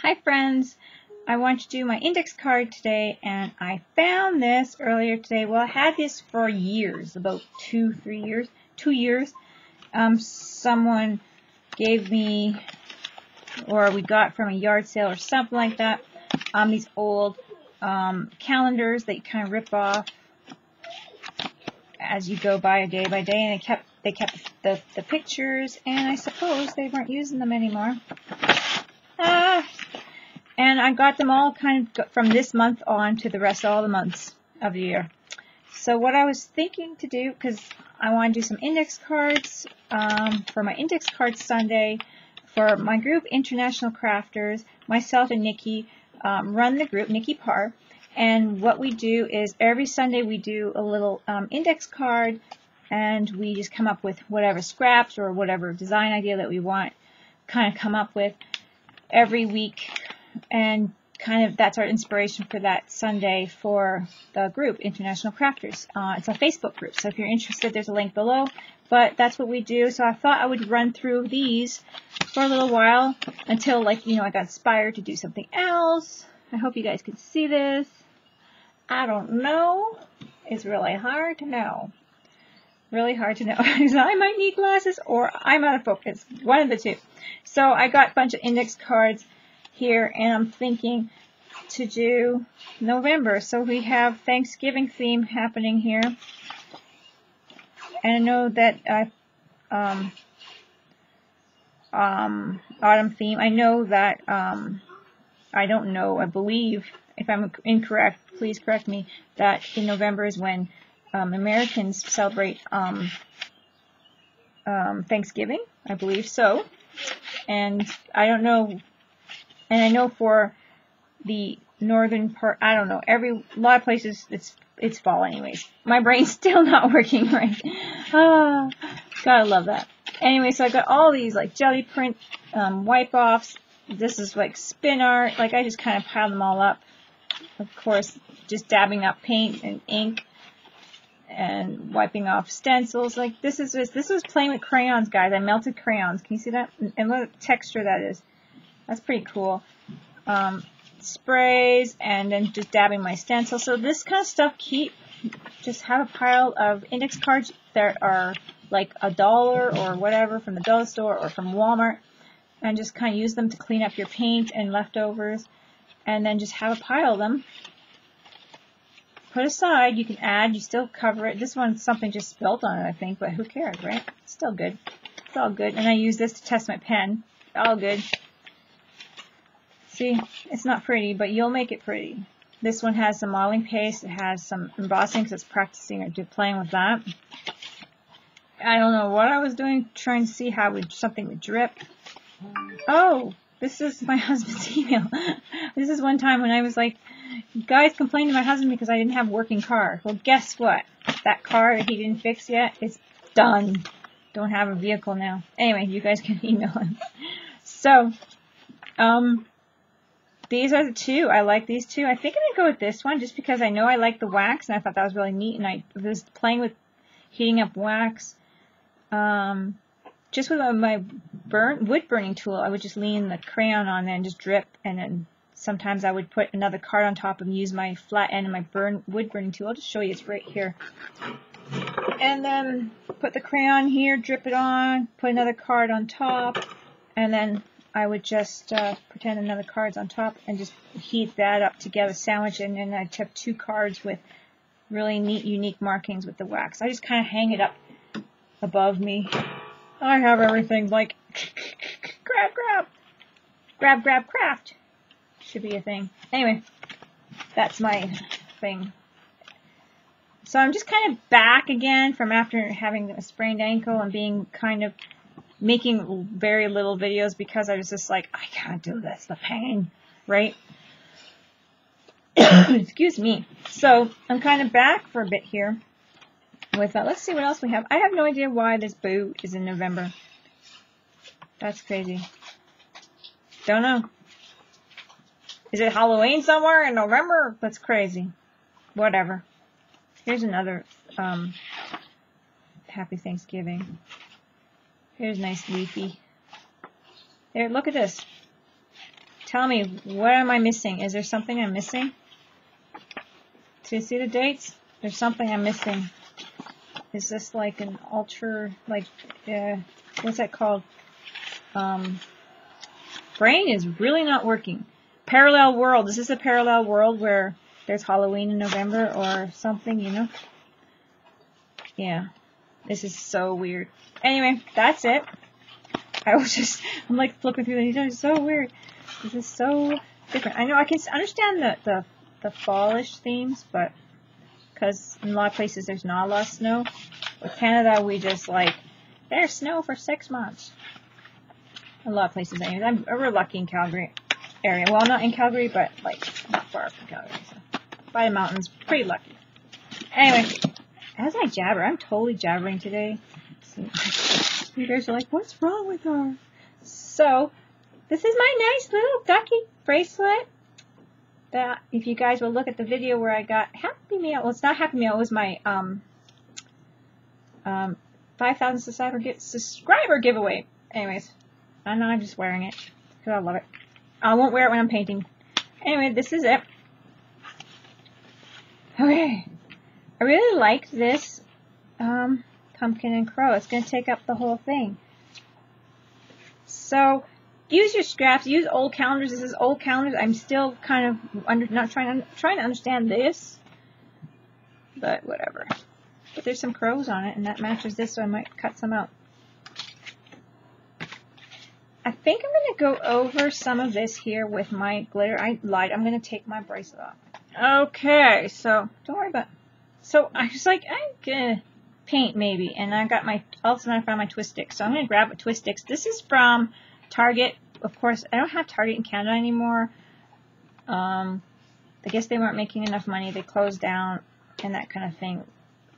Hi friends, I want to do my index card today, and I found this earlier today. Well, I had this for years, about 2 years. Someone gave me, or we got from a yard sale or something like that, these old calendars that you kind of rip off as you go by day, and they kept the pictures, and I suppose they weren't using them anymore. And I got them all kind of from this month on to the rest of all the months of the year. So what I was thinking to do, because I want to do some index cards for my Index Card Sunday for my group, International Crafters. Myself and Nikki run the group, Nikki Parr. And what we do is every Sunday we do a little index card, and we just come up with whatever scraps or whatever design idea that we want, kind of come up with every week. And kind of that's our inspiration for that Sunday for the group, International Crafters. It's a Facebook group, so if you're interested, there's a link below. But that's what we do. So I thought I would run through these for a little while until, I got inspired to do something else. I hope you guys can see this. I don't know. It's really hard to know. Really hard to know. I might need glasses or I'm out of focus. One of the two. So I got a bunch of index cards here, and I'm thinking to do November. So we have Thanksgiving theme happening here, and I know that autumn theme. I know that I don't know. I believe, if I'm incorrect, please correct me, that in November is when Americans celebrate Thanksgiving. I believe so, and I don't know. And I know for the northern part, I don't know, a lot of places it's fall anyways. My brain's still not working right. Gotta love that. Anyway, so I got all these jelly print wipe-offs. This is spin art. I just kind of piled them all up. Of course, just dabbing up paint and ink and wiping off stencils. This is playing with crayons, guys. I melted crayons. Can you see that? And what texture that is. That's pretty cool. Sprays, and then just dabbing my stencil. So this kind of stuff, just have a pile of index cards that are $1 or whatever from the dollar store or from Walmart, and just kind of use them to clean up your paint and leftovers, and then just have a pile of them. Put aside. You can add. You still cover it. This one's something just spilled on it, I think, but who cares, right? It's still good. It's all good. And I use this to test my pen. All good. See, it's not pretty, but you'll make it pretty. This one has some modeling paste. It has some embossing because it's practicing or playing with that. I don't know what I was doing, trying to see how something would drip. Oh, this is my husband's email. This is one time when I was like, guys complained to my husband because I didn't have a working car. Well, guess what? That car that he didn't fix yet is done. Don't have a vehicle now. Anyway, you guys can email him. So, these are the two. I like these two. I think I'm going to go with this one just because I know I like the wax, and I thought that was really neat, and I was playing with heating up wax. Just with my wood burning tool, I would just lean the crayon on there and just drip, and then sometimes I would put another card on top and use my flat end of my wood burning tool. I'll just show you. It's right here. And then put the crayon here, drip it on, put another card on top, and then I would just pretend another card's on top and just heat that up together, sandwich it, and then I'd have 2 cards with really neat, unique markings with the wax. I just kind of hang it up above me. I have everything grab, craft. Should be a thing. Anyway, that's my thing. So I'm just kind of back again from after having a sprained ankle and being kind of making very little videos because I was just like, I can't do this, the pain, right? Excuse me. So I'm kind of back for a bit here with that. Let's see what else we have. I have no idea why this boo is in November. That's crazy. Don't know. Is it Halloween somewhere in November? That's crazy. Whatever. Here's another Happy Thanksgiving. Here's nice leafy. There, look at this. Tell me, what am I missing? Is there something I'm missing? Do you see the dates? There's something I'm missing. Is this like an ultra, like, what's that called? Brain is really not working. Parallel world. Is this a parallel world where there's Halloween in November or something, you know? Yeah. This is so weird. Anyway, that's it. I'm like flipping through these. It's so weird. This is so different. I know I can understand the fallish themes, but because in a lot of places there's not a lot of snow. With Canada, we just like, there's snow for 6 months. A lot of places, anyways. We're lucky in Calgary area. Well, not in Calgary, but like not far from Calgary. So by the mountains, pretty lucky. Anyway, as I jabber, I'm totally jabbering today. So, you guys are like, what's wrong with her? So, this is my nice little ducky bracelet. That, if you guys will look at the video where I got Happy Meal. Well, it's not Happy Meal. It was my 5,000 subscriber giveaway. Anyways, I know I'm just wearing it because I love it. I won't wear it when I'm painting. Anyway, this is it. Okay. I really like this pumpkin and crow. It's going to take up the whole thing. So, use your scraps. Use old calendars. This is old calendars. I'm still kind of not trying to understand this, but whatever. But there's some crows on it, and that matches this, so I might cut some out. I think I'm going to go over some of this here with my glitter. I lied. I'm going to take my bracelet off. Okay, so don't worry about it. So I was like, I'm going to paint maybe, and I got also I found my twist sticks. So I'm going to grab a twist sticks. This is from Target. Of course, I don't have Target in Canada anymore. I guess they weren't making enough money. They closed down and that kind of thing.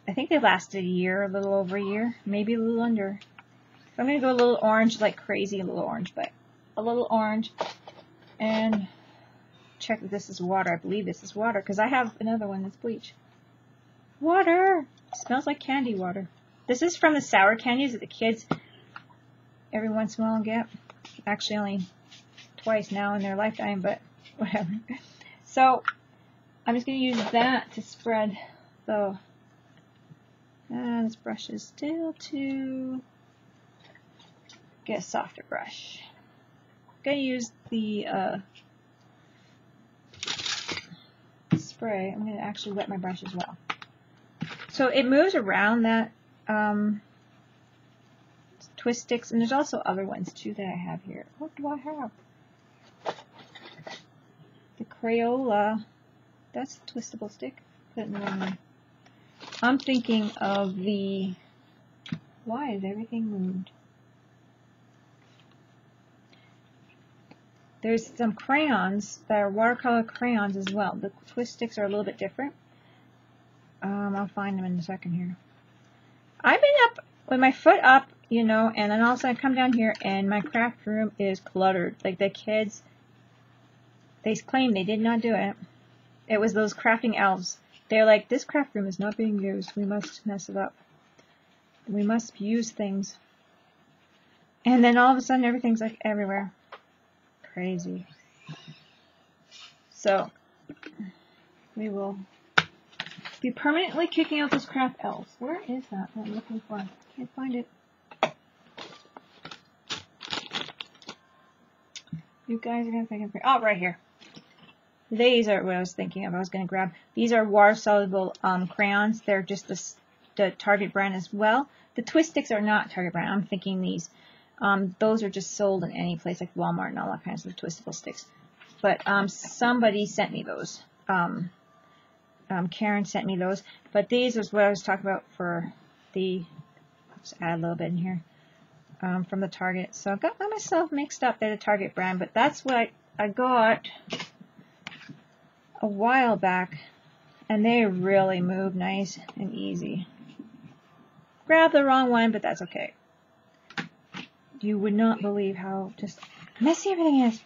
I think they lasted a year, a little over a year, maybe a little under. So I'm going to go a little orange, like crazy, a little orange, but a little orange. And check that this is water. I believe this is water because I have another one that's bleach. Water! It smells like candy water. This is from the sour candies that the kids every once in a while get. Actually, only twice now in their lifetime, but whatever. So, I'm just going to use that to spread the... this brush is still too... Get a softer brush. I'm going to use the spray. I'm going to actually wet my brush as well. So it moves around that twist sticks, and there's also other ones too that I have here. What do I have? The Crayola. That's a twistable stick. Put it in the wrong one. I'm thinking of the... Why is everything moved? There's some crayons that are watercolor crayons as well. The twist sticks are a little bit different. I'll find them in a second here. I've been up with my foot up, you know, and then all of a sudden I come down here and my craft room is cluttered. Like the kids, they claim they did not do it. It was those crafting elves. They're like, this craft room is not being used. We must mess it up. We must use things. And then all of a sudden everything's like everywhere. Crazy. So, we will be permanently kicking out those craft elves. Where is that? I'm looking for. Can't find it. You guys are going to think of... Oh, right here. These are what I was thinking of. I was going to grab. These are water-soluble crayons. They're just the Target brand as well. The twist sticks are not Target brand. I'm thinking these. Those are just sold in any place like Walmart and all that kinds of twistable sticks. But somebody sent me those. Karen sent me those. But these is what I was talking about for the... Let's add a little bit in here. From the Target. So I got myself mixed up. They're the Target brand. But that's what I got a while back. And they really move nice and easy. Grabbed the wrong one, but that's okay. You would not believe how just messy everything is.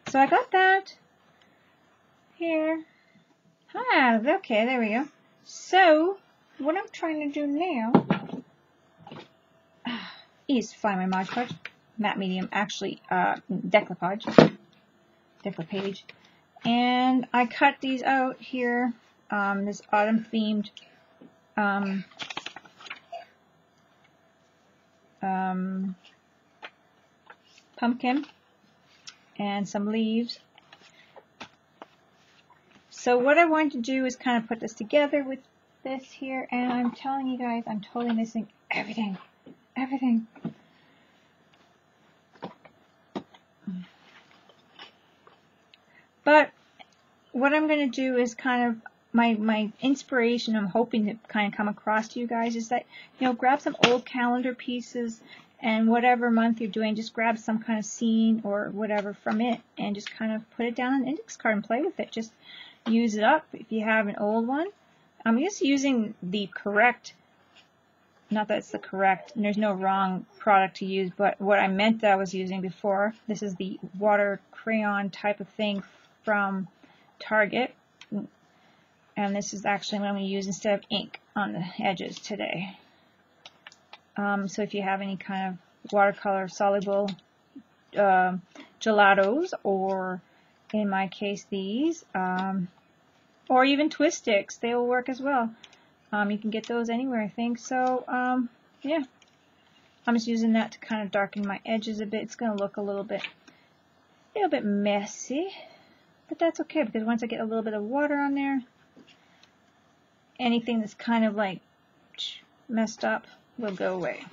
So I got that here. Ah, okay, there we go. So, what I'm trying to do now is find my Mod Podge, matte medium, actually Decoupage. Decoupage. And I cut these out here, this autumn themed pumpkin and some leaves. So what I wanted to do is kind of put this together with this here, and I'm telling you guys, I'm totally missing everything. But what I'm going to do is kind of my inspiration, I'm hoping to kind of come across to you guys, is that, you know, grab some old calendar pieces, and whatever month you're doing, just grab some kind of scene or whatever from it and just kind of put it down on an index card and play with it. Just use it up if you have an old one. I'm just using the correct, not that it's the correct, and there's no wrong product to use, but what I meant that I was using before. This is the water crayon type of thing from Target. And this is actually what I'm going to use instead of ink on the edges today. So if you have any kind of watercolor soluble gelatos, or in my case these, or even twist sticks, they will work as well. You can get those anywhere, I think. So yeah, I'm just using that to kind of darken my edges a bit. It's going to look a little bit messy, but that's okay, because once I get a little bit of water on there, anything that's kind of like messed up will go away.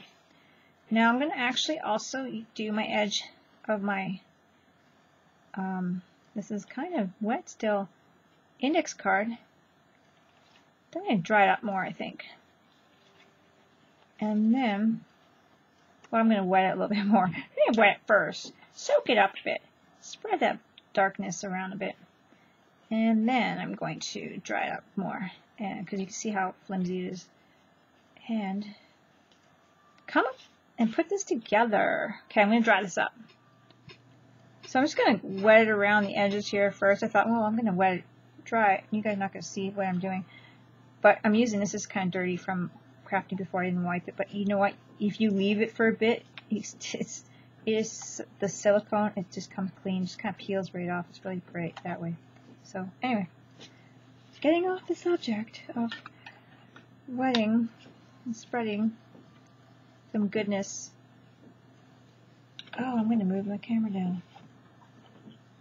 Now I'm going to actually also do my edge of my, this is kind of wet still, index card. I'm going to dry it up more, I think. And then, well, I'm going to wet it a little bit more. I'm going to wet it first. Soak it up a bit. Spread that darkness around a bit. And then I'm going to dry it up more. And because you can see how flimsy it is. And come up and put this together. Okay, I'm going to dry this up. So I'm just going to wet it around the edges here first. I thought, well, I'm going to wet it dry. You guys are not going to see what I'm doing. But I'm using this is kind of dirty from crafting before I didn't wipe it. But you know what? If you leave it for a bit, it is the silicone. It just comes clean. Just kind of peels right off. It's really great that way. So anyway, getting off the subject of wetting and spreading some goodness. Oh, I'm going to move my camera down.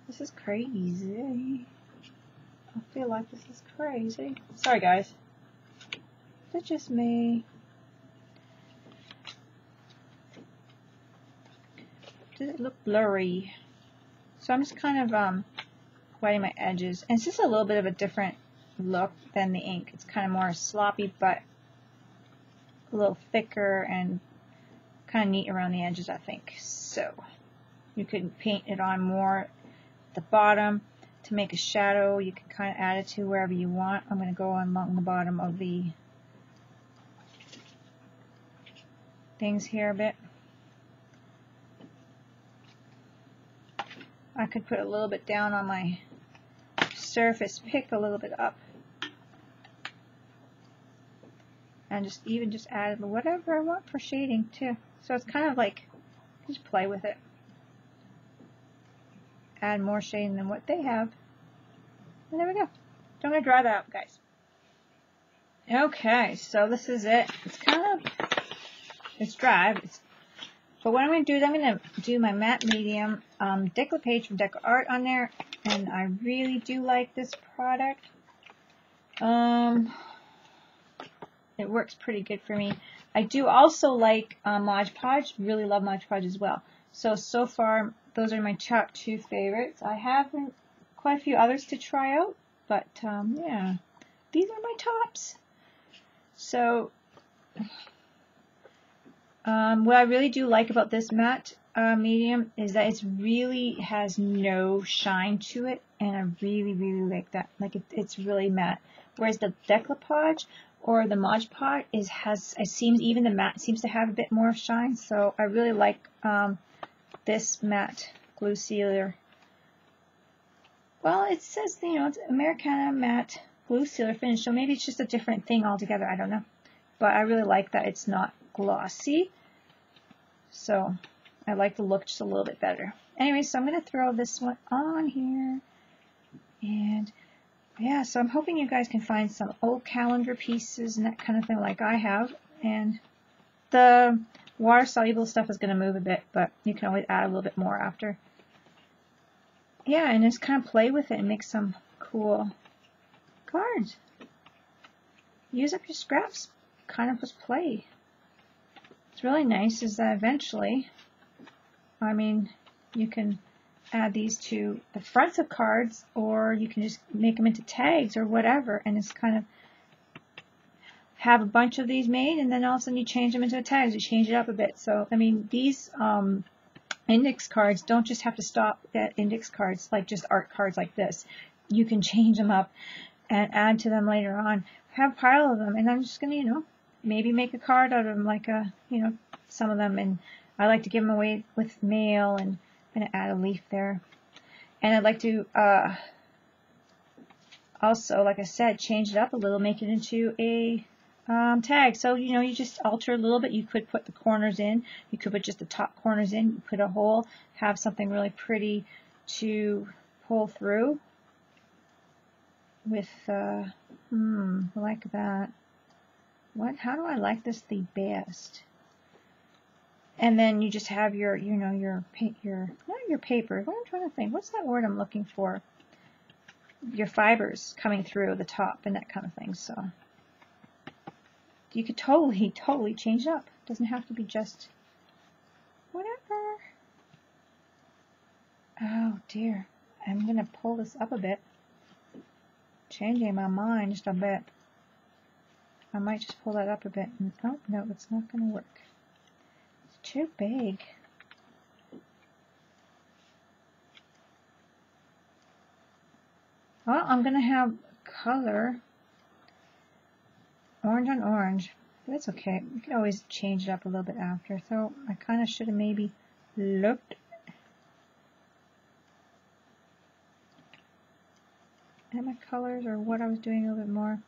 This is crazy. I feel like this is crazy. Sorry, guys. That's just me. Does it look blurry? So I'm just kind of wetting my edges. And it's just a little bit of a different look than the ink. It's kind of more sloppy, but a little thicker and kind of neat around the edges, I think. So you could paint it on more at the bottom to make a shadow. You can kind of add it to wherever you want. I'm going to go along the bottom of the things here a bit. I could put a little bit down on my surface, pick a little bit up, and just add whatever I want for shading too. So it's kind of like, just play with it. Add more shading than what they have. And there we go. So I'm going to dry that up, guys. Okay, so this is it. It's kind of, it's dry. But what I'm going to do is I'm going to do my matte medium Decoupage from DecoArts on there. And I really do like this product. It works pretty good for me. I do also like Mod Podge. Really love Mod Podge as well. So far, those are my top 2 favorites. I have quite a few others to try out, but yeah, these are my tops. So, what I really do like about this matte medium is that it really has no shine to it, and I really like that. Like it's really matte. Whereas the Decoupage or the Mod Podge even the matte seems to have a bit more shine. So I really like this matte glue sealer. Well, it says, you know, it's Americana matte glue sealer finish, so maybe it's just a different thing altogether. I don't know, but I really like that it's not glossy. So I like the look just a little bit better. Anyway, so I'm going to throw this one on here. And yeah, so I'm hoping you guys can find some old calendar pieces and that kind of thing like I have. And the water-soluble stuff is going to move a bit, but you can always add a little bit more after. Yeah, and just kind of play with it and make some cool cards. Use up your scraps, kind of just play. What's really nice is that eventually, I mean, you can add these to the fronts of cards, or you can just make them into tags or whatever, and it's kind of have a bunch of these made, and then all of a sudden you change them into tags. You change it up a bit. So, I mean, these index cards don't just have to stop at index cards, like just art cards like this. You can change them up and add to them later on. Have a pile of them, and I'm just gonna, you know, maybe make a card out of them, like a, you know, some of them, and I like to give them away with mail, and I'm gonna add a leaf there. And I'd like to also, like I said, change it up a little, make it into a tag. So, you know, you just alter a little bit. You could put the corners in. You could put just the top corners in. Put a hole. Have something really pretty to pull through with, like that. How do I like this the best? And then you just have your, you know, not your paper. What I'm trying to think. What's that word I'm looking for? Your fibers coming through the top and that kind of thing. So you could totally change it up. It doesn't have to be just whatever. Oh dear. I'm going to pull this up a bit. Changing my mind just a bit. I might just pull that up a bit. Oh, no, it's not going to work. It's too big. Well, I'm going to have color. Orange on orange. That's okay. We can always change it up a little bit after. So I kind of should have maybe looked at my colors or what I was doing a little bit more.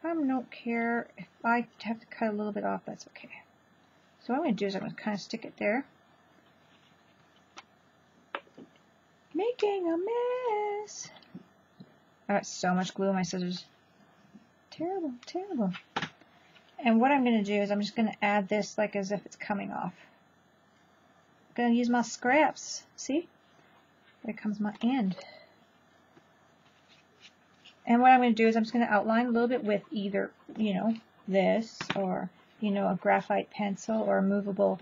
I don't care if I have to cut a little bit off. That's okay. So what I'm going to do is I'm going to kind of stick it there. Making a mess. I got so much glue on my scissors. Terrible, terrible. And what I'm going to do is I'm just going to add this like as if it's coming off. I'm going to use my scraps. See? There comes my end. And what I'm going to do is I'm just going to outline a little bit with either, you know, this or, you know, a graphite pencil or a movable,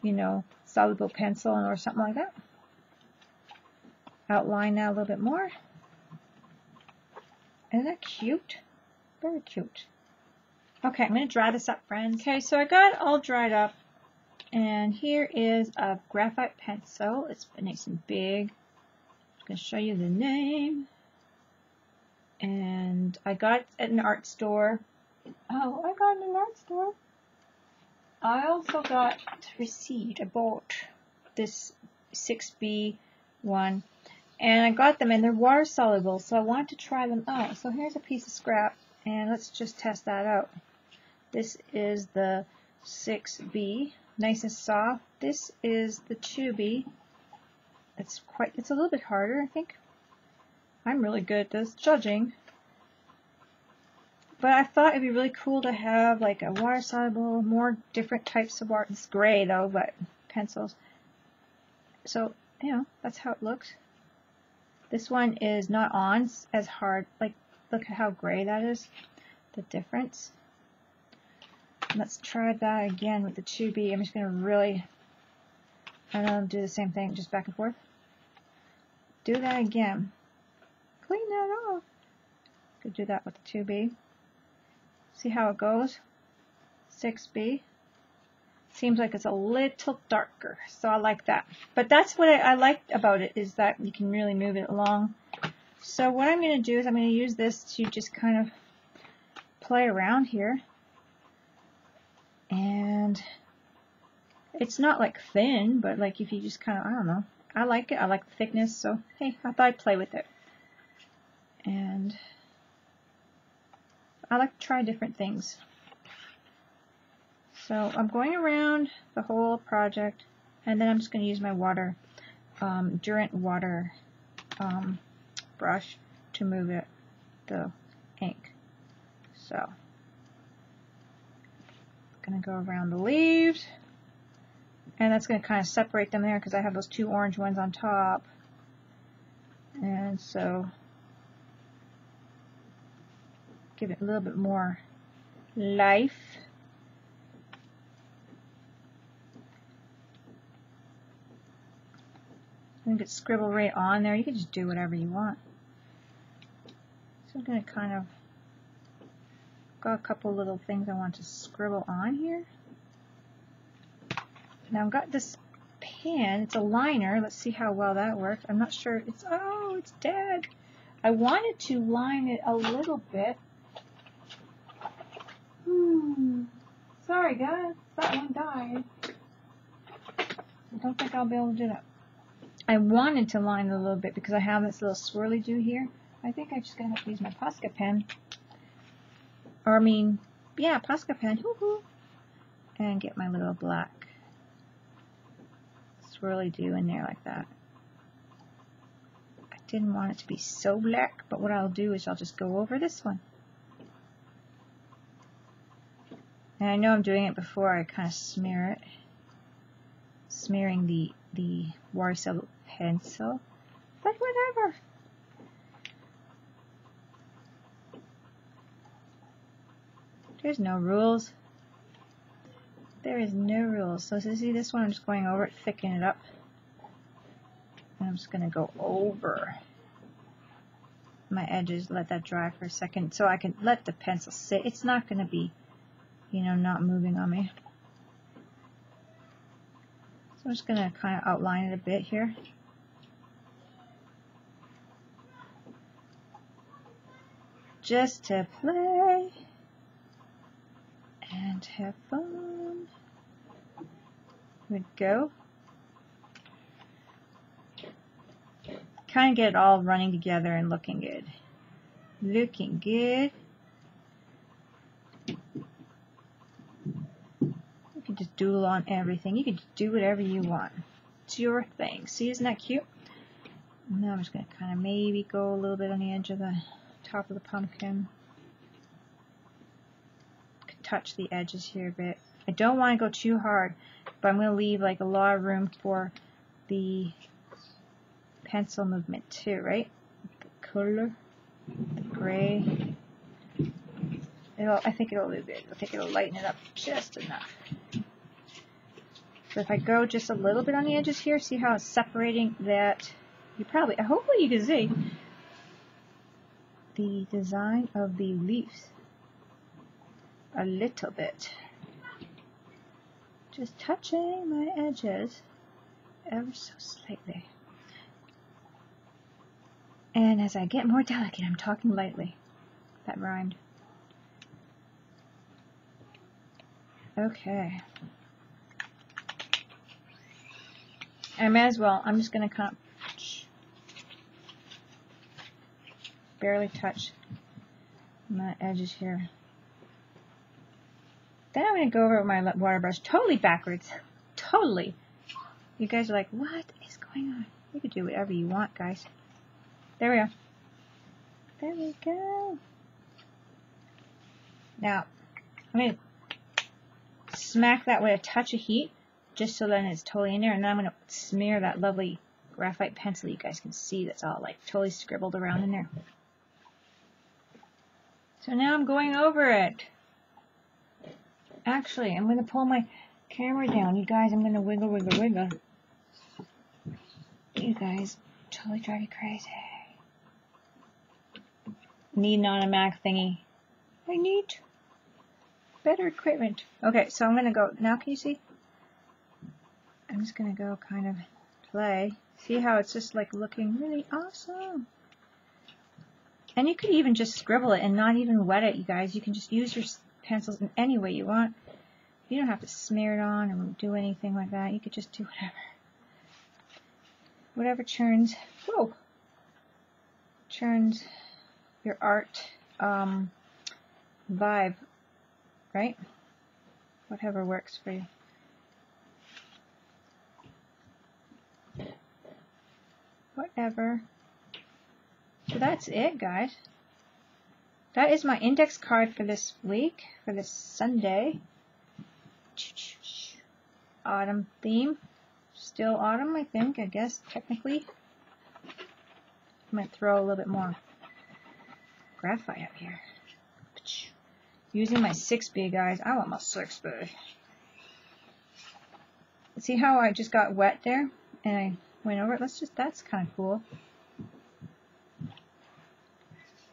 you know, soluble pencil or something like that. Outline now a little bit more. Isn't that cute? Very cute. Okay, I'm going to dry this up, friends. Okay, so I got it all dried up. And here is a graphite pencil. It's nice and big. I'm going to show you the name. And I got it at an art store. Oh, I got it at an art store. I also got a receipt. I bought this 6B one. And I got them, and they're water soluble, so I wanted to try them out. So here's a piece of scrap, and let's just test that out. This is the 6B, nice and soft. This is the 2B. It's a little bit harder, I think. I'm really good at this judging. But I thought it'd be really cool to have like a water soluble, more different types of art. It's gray though, but pencils. So, you know, that's how it looks. This one is not on as hard. Like, look at how gray that is. The difference. Let's try that again with the 2B. I'm just going to really, I don't know, do the same thing, just back and forth. Do that again. Clean that off. Could do that with the 2B. See how it goes? 6B. Seems like it's a little darker, so I like that. But that's what I like about it, is that you can really move it along. So what I'm going to do is I'm going to use this to just kind of play around here. And it's not like thin, but like if you just kind of, I don't know. I like it. I like the thickness, so hey, I thought I'd play with it. And I like to try different things. So I'm going around the whole project, And then I'm just going to use my Durant water brush to move the ink. So, I'm going to go around the leaves. And that's going to kind of separate them there because I have those two orange ones on top. And so, give it a little bit more life. You can scribble right on there. You can just do whatever you want. So I'm going to kind of got a couple little things I want to scribble on here. Now I've got this pen. It's a liner. Let's see how well that works. I'm not sure. Oh, it's dead. I wanted to line it a little bit. Sorry guys, that one died. I don't think I'll be able to do that. I wanted to line it a little bit because I have this little swirly do here. I think I'm just going to have to use my Posca pen. Or yeah, Posca pen. And get my little black swirly do in there like that. I didn't want it to be so black, but what I'll do is I'll just go over this one. And I know I'm doing it before I kind of smear it. Smearing the watercolor pencil, but whatever. There's no rules. There is no rules. So see this one, I'm just going over it, thicken it up. And I'm just going to go over my edges, let that dry for a second so I can let the pencil sit. It's not going to be, you know, not moving on me. So I'm just going to kind of outline it a bit here. Just to play and have fun. Here we go. Kind of get it all running together and looking good. Looking good. You can just doodle on everything. You can just do whatever you want. It's your thing. See, isn't that cute? Now I'm just going to kind of maybe go a little bit on the edge of the top of the pumpkin. Could touch the edges here a bit. I don't want to go too hard, but I'm going to leave like a lot of room for the pencil movement too, right? The color, the gray. I think it'll do good. I think it'll lighten it up just enough. So if I go just a little bit on the edges here, see how it's separating that? Hopefully you can see the design of the leaves a little bit. Just touching my edges ever so slightly. And as I get more delicate, I'm talking lightly. That rhymed. Okay. I may as well. I'm just going to kind of barely touch my edges here. Then I'm going to go over with my water brush totally backwards. Totally. You guys are like, what is going on? You can do whatever you want, guys. There we go. There we go. Now, I'm going to smack that with a touch of heat, just so then it's totally in there. And then I'm going to smear that lovely graphite pencil you guys can see that's all like totally scribbled around in there. So now I'm going over it. Actually, I'm going to pull my camera down. You guys, I'm going to wiggle, wiggle, wiggle. You guys totally drive you crazy. Need an automatic thingy. I need better equipment. Okay, so I'm going to go. Now can you see? I'm just going to go kind of play. See how it's just like looking really awesome. And you could even just scribble it and not even wet it, you guys. You can just use your pencils in any way you want. You don't have to smear it on or do anything like that. You could just do whatever. Whatever churns. Whoa! Churns your art vibe, right? Whatever works for you. whatever. So that's it, guys. That is my index card for this week, for this Sunday. Autumn theme. Still autumn, I think, I guess, technically. I'm going to throw a little bit more graphite up here. Using my 6B, guys. I want my 6B. See how I just got wet there? And I went over it? That's kind of cool.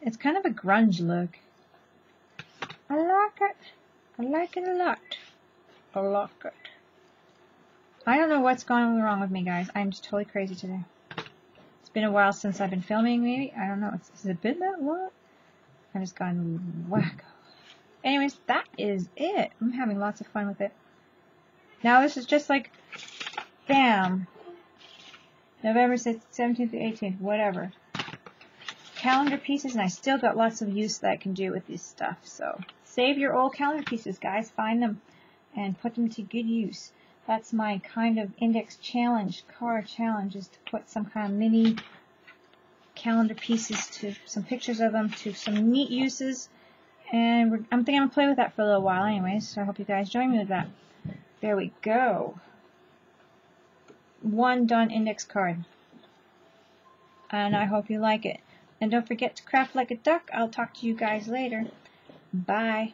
It's kind of a grunge look. I like it. I like it a lot. I like it. I don't know what's going wrong with me, guys. I'm just totally crazy today. It's been a while since I've been filming, maybe. I don't know. Has it been that long? I've just gone wacko. Anyways, that is it. I'm having lots of fun with it. Now this is just like, bam. November 17th to 18th, whatever. Calendar pieces, and I still got lots of use that I can do with this stuff. So save your old calendar pieces, guys. Find them and put them to good use. That's my kind of index challenge, card challenge, is to put some kind of mini calendar pieces to some pictures of them to some neat uses. And I'm thinking I'm going to play with that for a little while anyways, so I hope you guys join me with that. There we go. One done index card. And I hope you like it. And don't forget to craft like a duck. I'll talk to you guys later. Bye.